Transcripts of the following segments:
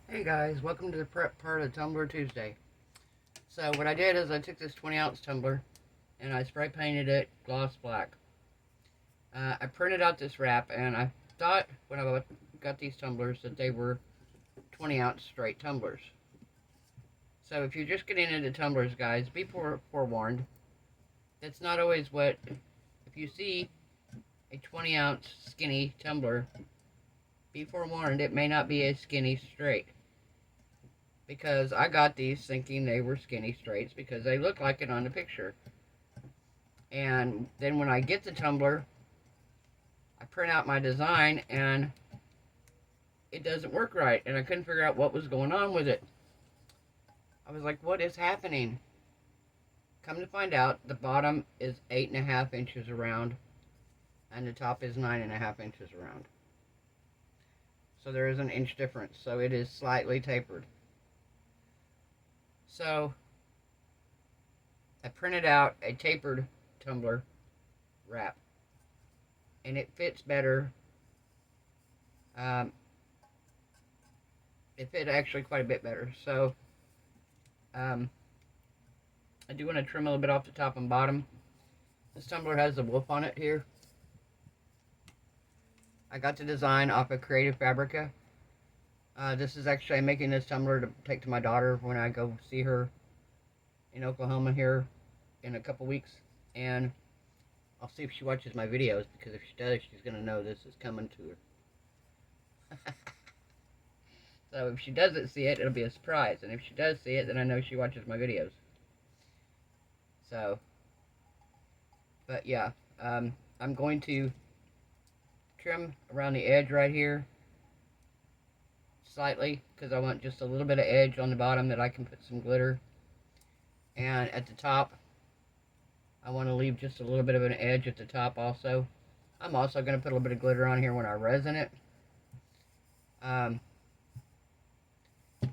Hey guys, welcome to the prep part of Tumbler Tuesday. So what I did is I took this 20-ounce tumbler and I spray painted it gloss black. I printed out this wrap and I thought when I got these tumblers that they were 20-ounce straight tumblers. So if you're just getting into tumblers, guys, be forewarned. That's not always what, if you see a 20-ounce skinny tumbler, be forewarned, it may not be a skinny straight. Because I got these thinking they were skinny straights because they look like it on the picture. And then when I get the tumbler, I print out my design and it doesn't work right. And I couldn't figure out what was going on with it. I was like, what is happening? Come to find out, the bottom is 8.5 inches around and the top is 9.5 inches around. So there is an inch difference. So it is slightly tapered. So I printed out a tapered tumbler wrap and it fits better. It fit actually quite a bit better. So I do want to trim a little bit off the top and bottom. This tumbler has the wolf on it here. I got the design off of Creative Fabrica. This is actually, I'm making this tumbler to take to my daughter when I go see her in Oklahoma here in a couple weeks. And I'll see if she watches my videos, because if she does, she's going to know this is coming to her. So if she doesn't see it, it'll be a surprise. And if she does see it, then I know she watches my videos. So, but yeah, I'm going to trim around the edge right here slightly, because I want just a little bit of edge on the bottom that I can put some glitter. And at the top, I want to leave just a little bit of an edge at the top also. I'm also going to put a little bit of glitter on here when I resin it. And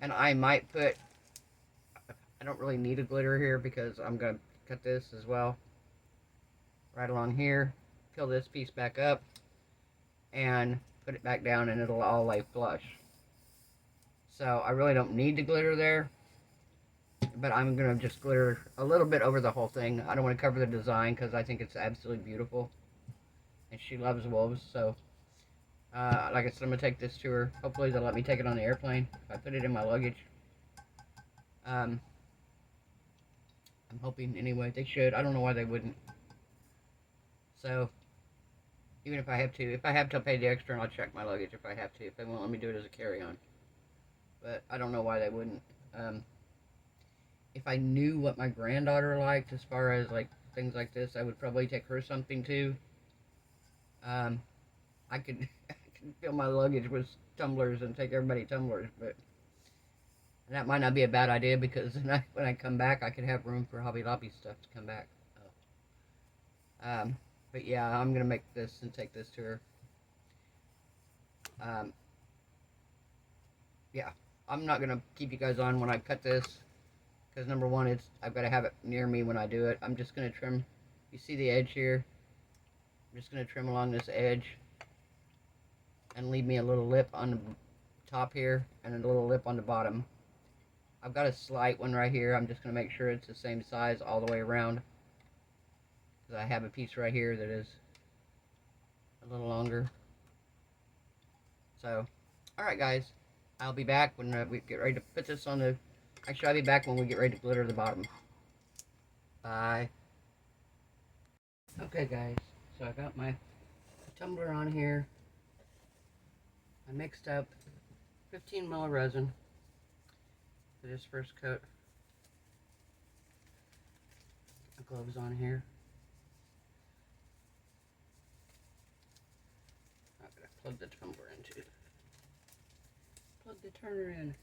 I might put, I don't really need a glitter here because I'm going to cut this as well. Right along here. Peel this piece back up. And put it back down and it'll all lay flush. So I really don't need the glitter there. But I'm going to just glitter a little bit over the whole thing. I don't want to cover the design because I think it's absolutely beautiful. And she loves wolves, so like I said, I'm going to take this to her. Hopefully they'll let me take it on the airplane if I put it in my luggage. I'm hoping anyway. They should. I don't know why they wouldn't. So, even if I have to, I'll pay the extra and I'll check my luggage if I have to. If they won't let me do it as a carry-on. But I don't know why they wouldn't. If I knew what my granddaughter liked as far as like things like this, I would probably take her something too. I could fill my luggage with tumblers and take everybody tumblers, but that might not be a bad idea because when I come back, I could have room for Hobby Lobby stuff to come back. But yeah, I'm gonna make this and take this to her. Yeah, I'm not gonna keep you guys on when I cut this because number one, I've got to have it near me when I do it. I'm just gonna trim. You see the edge here? I'm just gonna trim along this edge and leave me a little lip on the top here and a little lip on the bottom. I've got a slight one right here. I'm just going to make sure it's the same size all the way around. Because I have a piece right here that is a little longer. So, alright guys. I'll be back when we get ready to put this on the... Actually, I'll be back when we get ready to glitter the bottom. Bye. Okay guys, so I got my tumbler on here. I mixed up 15 ml resin for this first coat. My gloves on here. I'm gonna plug the tumbler into. Plug the turner in.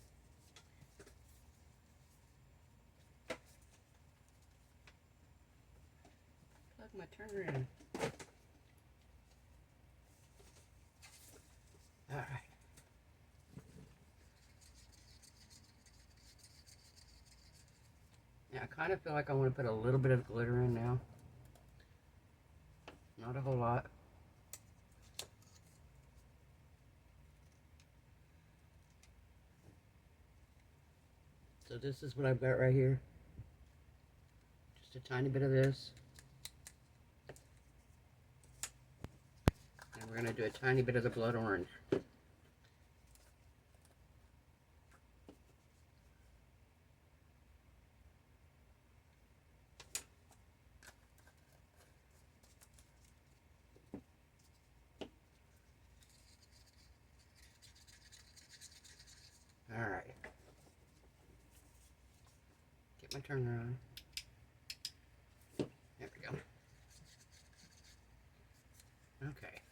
Plug my turner in. Alright. Yeah, I kind of feel like I want to put a little bit of glitter in now. Not a whole lot. So this is what I've got right here. Just a tiny bit of this. And we're going to do a tiny bit of the blood orange. Alright. Get my turner on. There we go. Okay.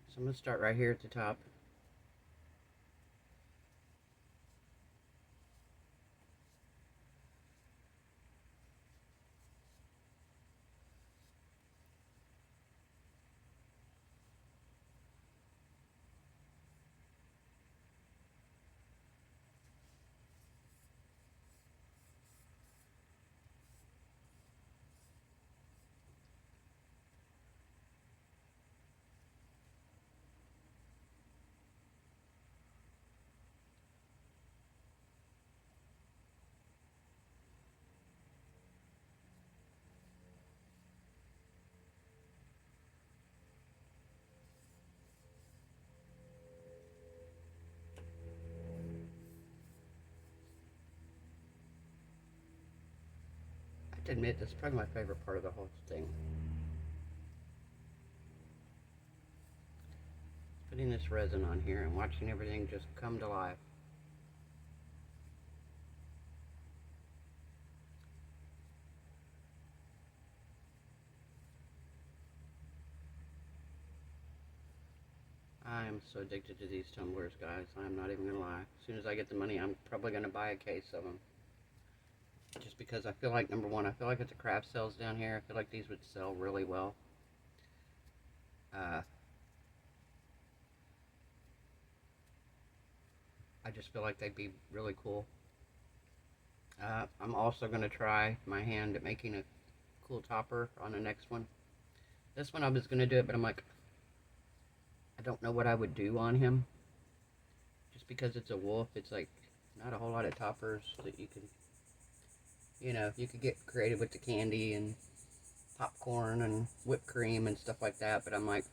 So I'm going to start right here at the top. I have to admit, this is probably my favorite part of the whole thing. Putting this resin on here and watching everything just come to life. I am so addicted to these tumblers, guys. I'm not even going to lie. As soon as I get the money, I'm probably going to buy a case of them. Just because I feel like, number one, I feel like it's a craft sales down here. I feel like these would sell really well. I just feel like they'd be really cool. I'm also going to try my hand at making a cool topper on the next one. This one I was going to do it, but I'm like, I don't know what I would do on him. Just because it's a wolf, it's like not a whole lot of toppers that you can, you know, you could get creative with the candy and popcorn and whipped cream and stuff like that. But I'm like,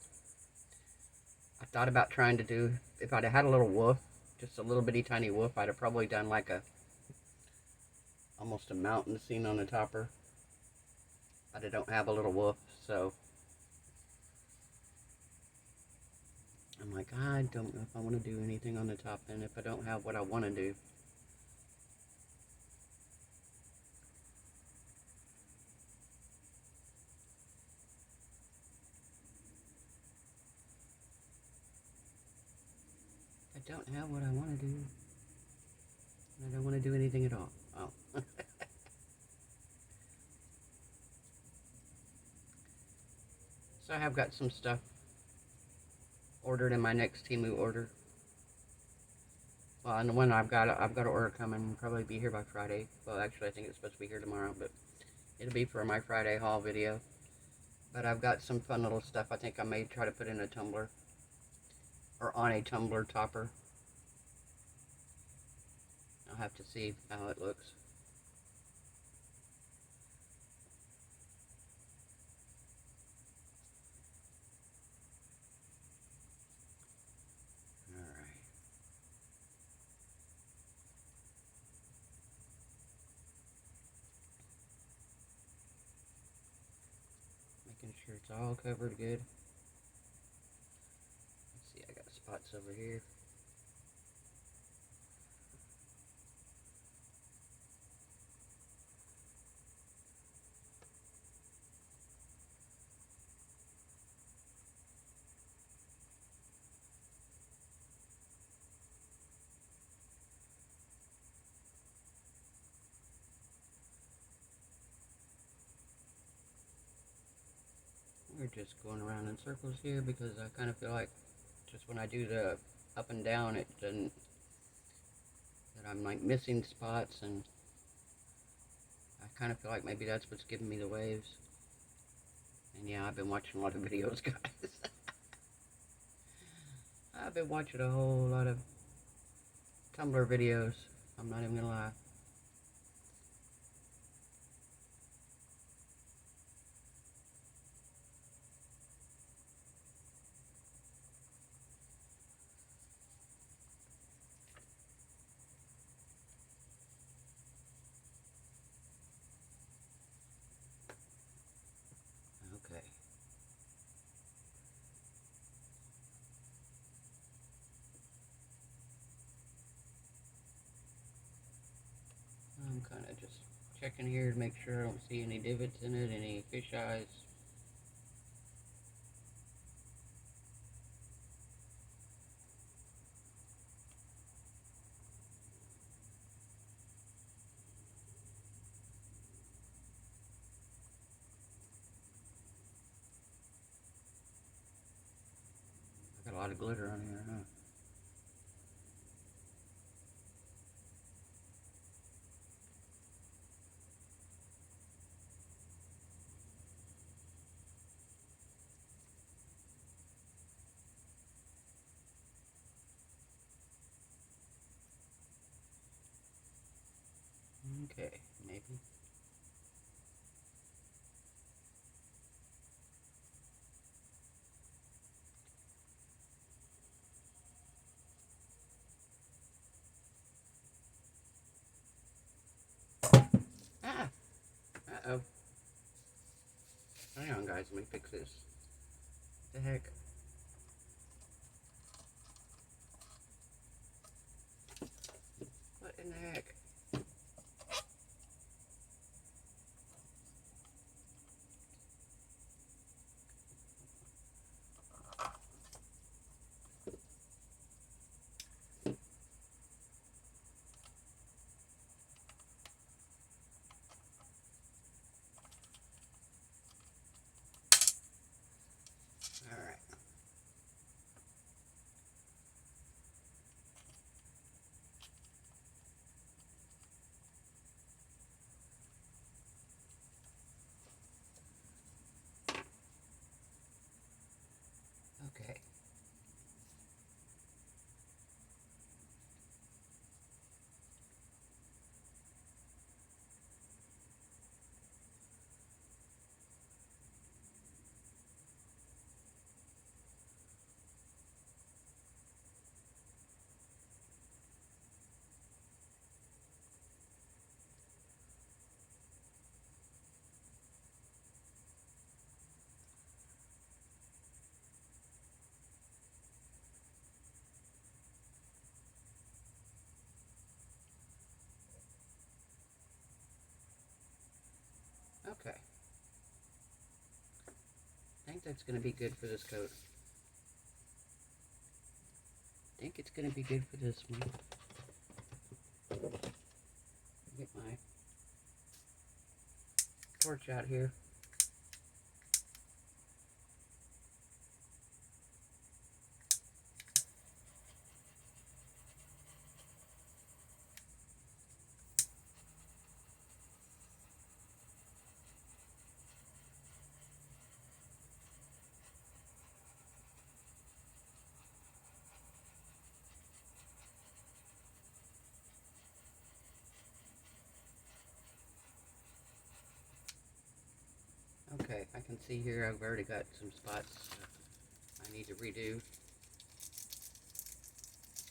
I thought about trying to do, if I'd have had a little wolf, just a little bitty tiny wolf, I'd have probably done like a, almost a mountain scene on the topper. But I don't have a little wolf, so I'm like, I don't know if I want to do anything on the top end if I don't have what I want to do. If I don't have what I want to do, I don't want to do anything at all. Oh. So I have got some stuff ordered in my next Temu order. Well, and the one I've got an order coming, probably be here by Friday. Well, actually, I think it's supposed to be here tomorrow, but it'll be for my Friday haul video. But I've got some fun little stuff I think I may try to put in a tumbler, or on a tumbler topper. I'll have to see how it looks. Making sure it's all covered good. Let's see, I got spots over here. We're just going around in circles here because I kind of feel like just when I do the up and down, it doesn't, that I'm like missing spots, and I kind of feel like maybe that's what's giving me the waves. And yeah, I've been watching a lot of videos, guys. I've been watching a whole lot of Tumbler videos. I'm not even gonna lie. Okay. I'm kind of just checking here to make sure I don't see any divots in it, any fish eyes. I got a lot of glitter on here, huh? Okay, maybe. Ah! Uh-oh. Hang on, guys. Let me fix this. What the heck? What in the heck? Alright. Okay. Okay. I think that's going to be good for this coat. I think it's going to be good for this one. Get my torch out here. Okay, I can see here I've already got some spots I need to redo.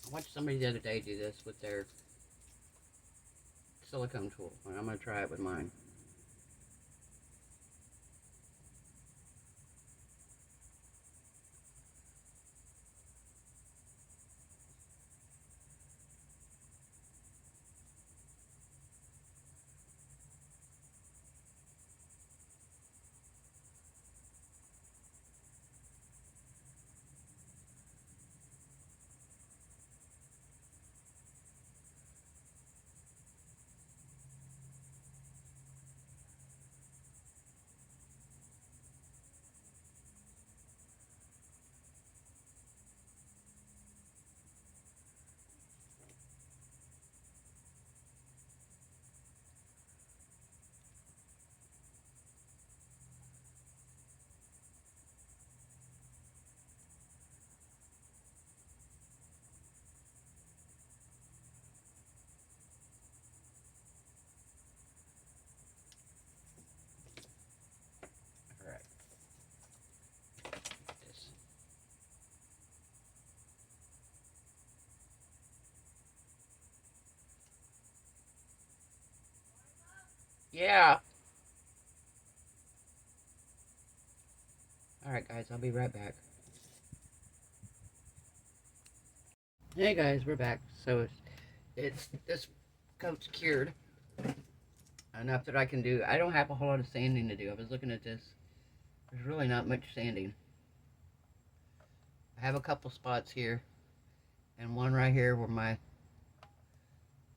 I watched somebody the other day do this with their silicone tool, and I'm going to try it with mine. Yeah. Alright guys, I'll be right back. Hey guys, we're back. So it's this coat's cured enough that I can do. I don't have a whole lot of sanding to do. I was looking at this. There's really not much sanding. I have a couple spots here and one right here where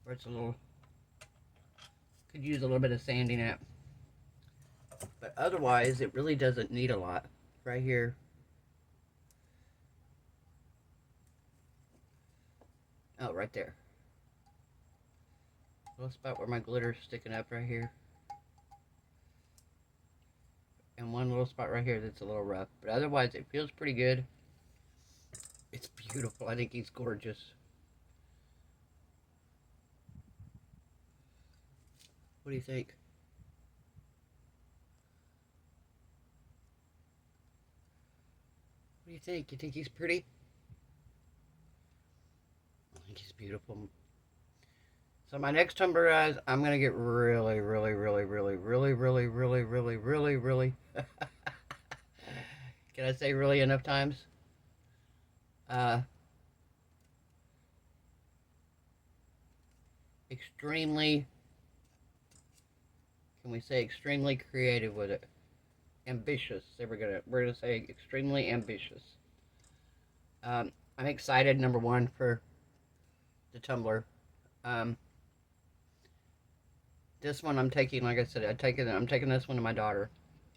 it's a little, could use a little bit of sanding at. But otherwise, it really doesn't need a lot. Right here. Oh, right there. Little spot where my glitter's sticking up right here. And one little spot right here that's a little rough. But otherwise, it feels pretty good. It's beautiful. I think he's gorgeous. What do you think? What do you think? You think he's pretty? I think he's beautiful. So my next tumbler, guys, I'm going to get really can I say really enough times? Extremely, can we say extremely creative with it? Ambitious. We're gonna say extremely ambitious. I'm excited, number one, for the tumbler. This one I'm taking, like I said, I'm taking this one to my daughter.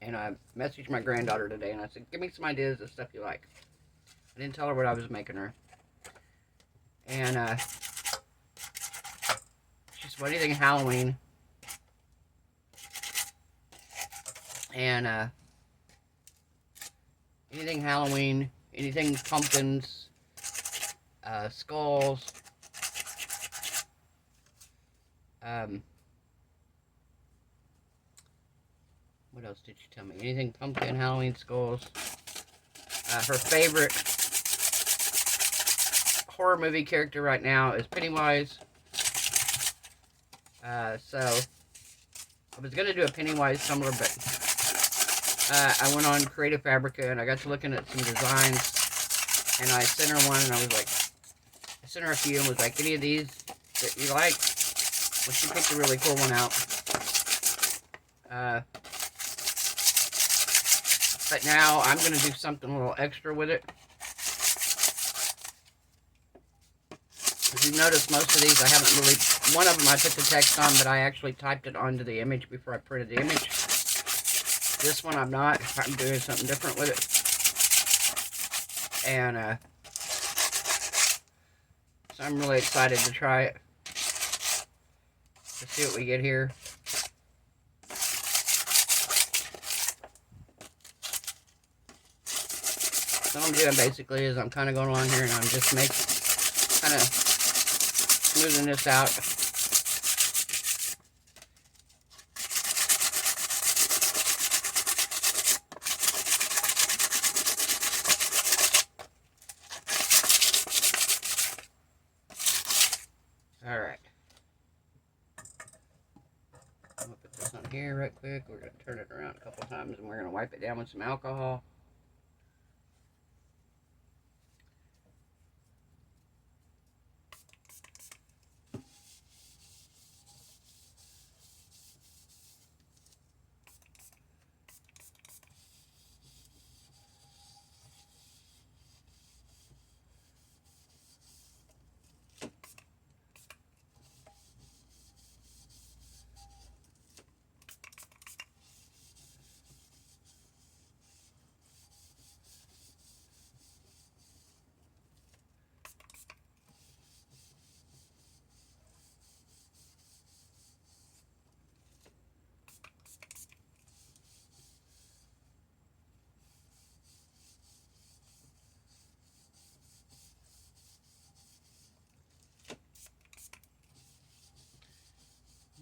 And I messaged my granddaughter today and I said, give me some ideas of stuff you like. I didn't tell her what I was making her. And she said, what do you think of Halloween? And anything Halloween, anything pumpkins, skulls, what else did she tell me? Anything pumpkin, Halloween, skulls. Her favorite horror movie character right now is Pennywise. So I was going to do a Pennywise tumbler, but I went on Creative Fabrica and I got to looking at some designs and I sent her one and I was like, I sent her a few and was like, any of these that you like? Well, she picked a really cool one out. But now I'm going to do something a little extra with it. If you notice, most of these I haven't really, one of them I put the text on, but I actually typed it onto the image before I printed the image. This one I'm not. I'm doing something different with it. And so I'm really excited to try it. To see what we get here. So what I'm doing basically is I'm kind of going along here and I'm just kind of smoothing this out. Alright. I'm going to put this on here right quick. We're going to turn it around a couple times and we're going to wipe it down with some alcohol.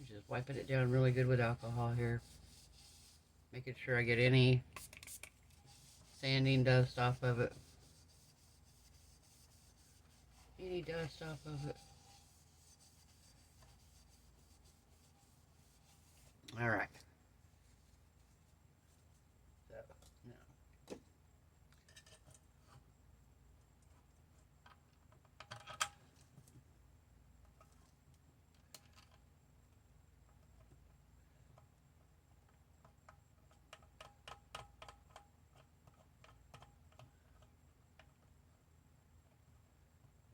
Just wiping it down really good with alcohol here. Making sure I get any sanding dust off of it. Any dust off of it. Alright. So, now.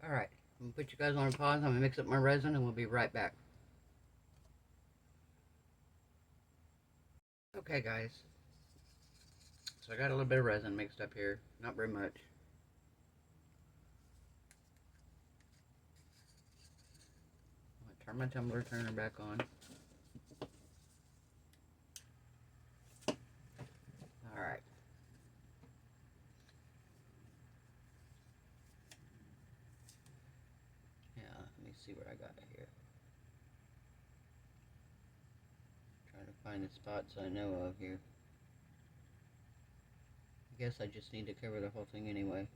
Alright. I'm going to put you guys on a pause. I'm going to mix up my resin and we'll be right back. Okay, guys. So I got a little bit of resin mixed up here. Not very much. I'm going to turn my tumbler turner back on. Alright. Yeah, let me see what I got here. Trying to find the spots I know of here. I guess I just need to cover the whole thing anyway.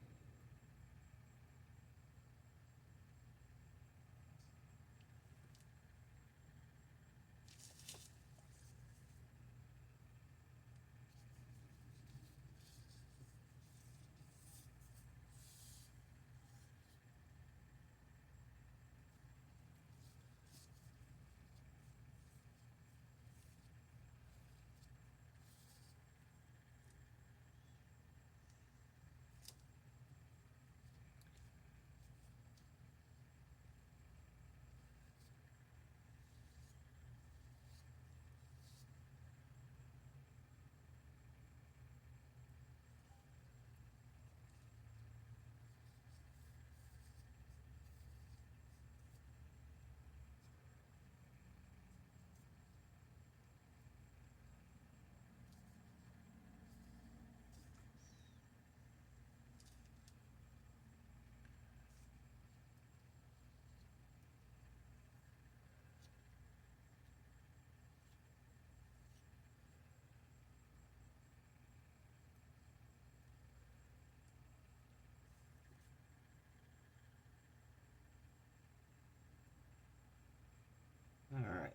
Alright.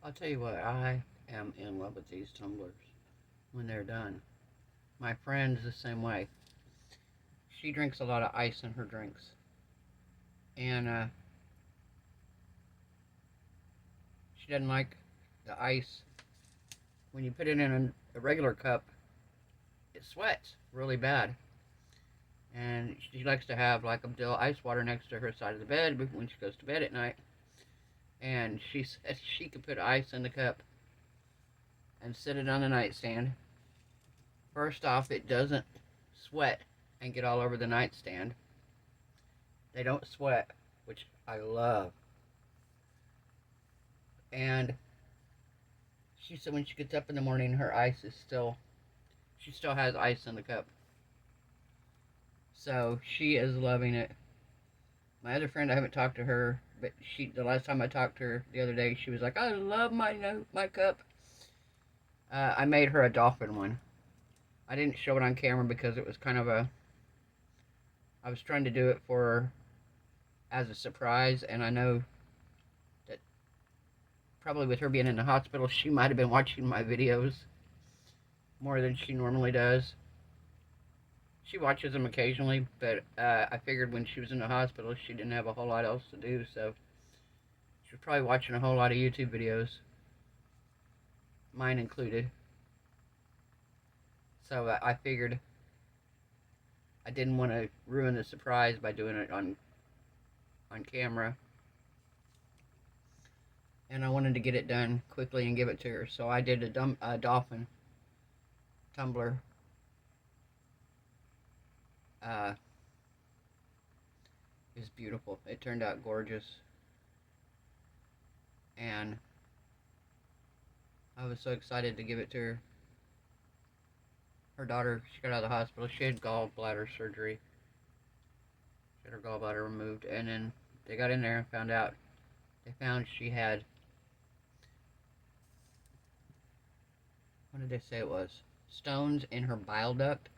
I'll tell you what, I am in love with these tumblers when they're done. My friend's the same way. She drinks a lot of ice in her drinks. And she doesn't like the ice. When you put it in a regular cup, it sweats really bad. And she likes to have like a dill ice water next to her side of the bed when she goes to bed at night. And she said she could put ice in the cup and sit it on the nightstand. First off, it doesn't sweat and get all over the nightstand. They don't sweat, which I love. And she said when she gets up in the morning, her ice is she still has ice in the cup. So she is loving it. My other friend, I haven't talked to her, but the last time I talked to her the other day, she was like, I love my cup. I made her a dolphin one. I didn't show it on camera because it was kind of I was trying to do it for her as a surprise, and I know that probably with her being in the hospital, she might have been watching my videos more than she normally does. She watches them occasionally, but I figured when she was in the hospital, she didn't have a whole lot else to do, so she was probably watching a whole lot of YouTube videos, mine included. So I figured I didn't want to ruin the surprise by doing it on camera. And I wanted to get it done quickly and give it to her. So I did a dolphin tumbler. It's beautiful. It turned out gorgeous. And I was so excited to give it to her. Her daughter, she got out of the hospital. She had gallbladder surgery. She had her gallbladder removed. And then they got in there and found out they found she had, what did they say it was? Stones in her bile duct.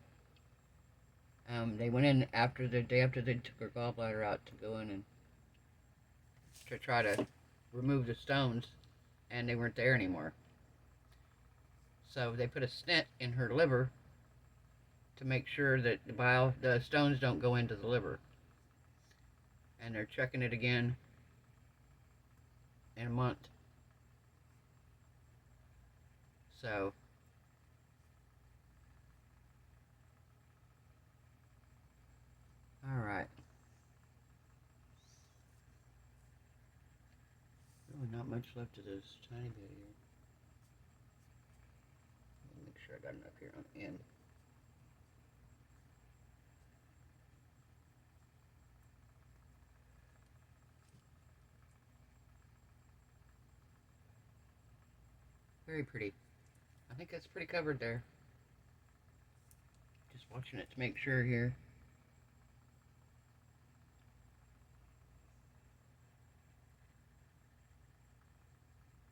They went in after the day after they took her gallbladder out to go in and to try to remove the stones, and they weren't there anymore. So they put a stent in her liver to make sure that the stones don't go into the liver. And they're checking it again in a month. So alright. Really not much left of this tiny bit here. Let me make sure I got enough here on the end. Very pretty. I think that's pretty covered there. Just watching it to make sure here.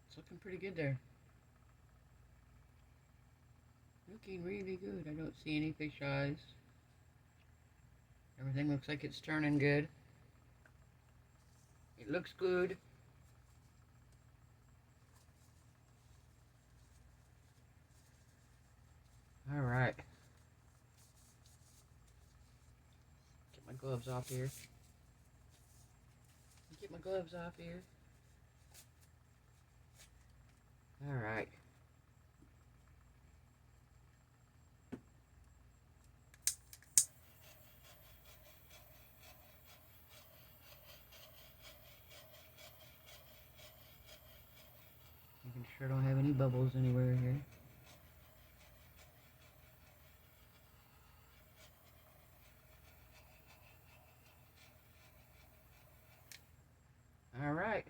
It's looking pretty good there. Looking really good. I don't see any fish eyes. Everything looks like it's turning good. It looks good. Alright. Get my gloves off here. Get my gloves off here. Alright. Making sure I don't have any bubbles anywhere here. Alright.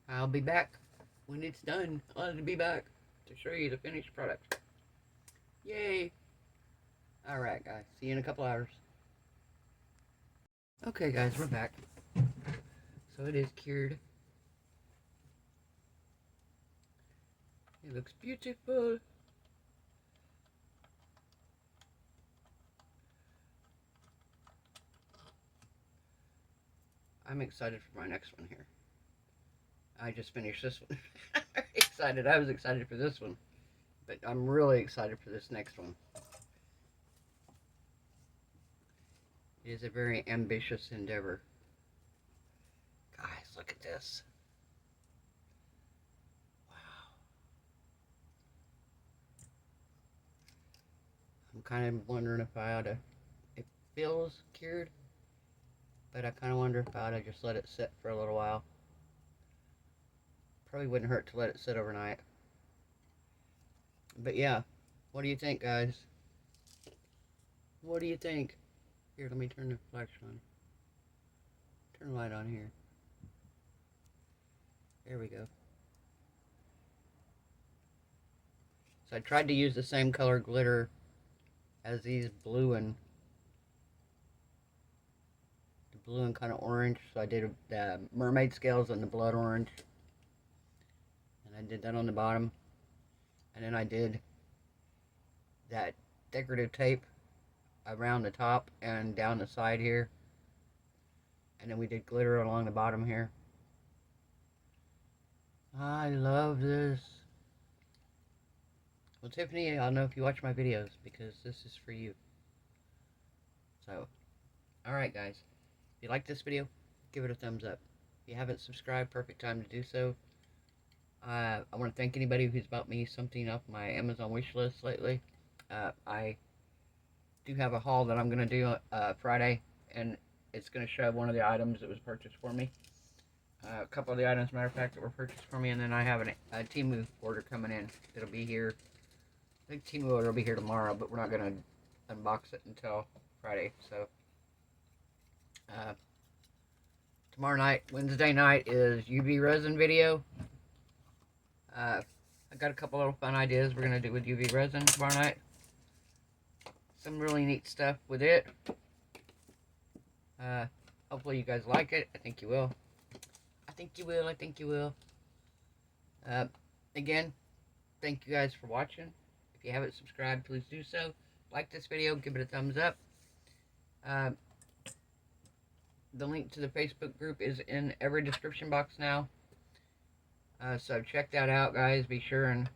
I'll be back when it's done. I'll be back to show you the finished product. Yay! Alright guys, see you in a couple hours. Okay guys, we're back. So it is cured. It looks beautiful. I'm excited for my next one here. I just finished this one. Excited. I was excited for this one. But I'm really excited for this next one. It is a very ambitious endeavor. Guys, look at this. Wow. I'm kind of wondering if I ought to... It feels cured. But I kind of wonder if I ought to just let it sit for a little while. Probably wouldn't hurt to let it sit overnight. But yeah, what do you think, guys? What do you think? Here, let me turn the flash on. Turn the light on here. There we go. So I tried to use the same color glitter as these blue and kind of orange. So I did the mermaid scales and the blood orange. And I did that on the bottom. And then I did that decorative tape around the top and down the side here. And then we did glitter along the bottom here. I love this. Well, Tiffany, I'll know if you watch my videos because this is for you. So, alright guys. If you like this video, give it a thumbs up. If you haven't subscribed, perfect time to do so. I want to thank anybody who's bought me something off my Amazon wish list lately. I do have a haul that I'm going to do Friday, and it's going to show one of the items that was purchased for me. A couple of the items, matter of fact, that were purchased for me, and then I have a Temu order coming in. It'll be here. I think Temu order will be here tomorrow, but we're not going to unbox it until Friday. So, tomorrow night, Wednesday night, is UV resin video. I got a couple little fun ideas we're going to do with UV resin tomorrow night. Some really neat stuff with it. Hopefully you guys like it. I think you will. I think you will. I think you will. Again, thank you guys for watching. If you haven't subscribed, please do so. Like this video, give it a thumbs up. The link to the Facebook group is in every description box now. So check that out, guys. Be sure and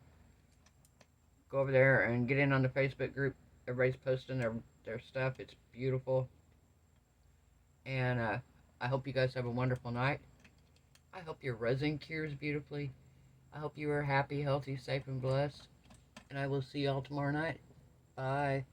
go over there and get in on the Facebook group. Everybody's posting their stuff. It's beautiful. And I hope you guys have a wonderful night. I hope your resin cures beautifully. I hope you are happy, healthy, safe, and blessed. And I will see y'all tomorrow night. Bye.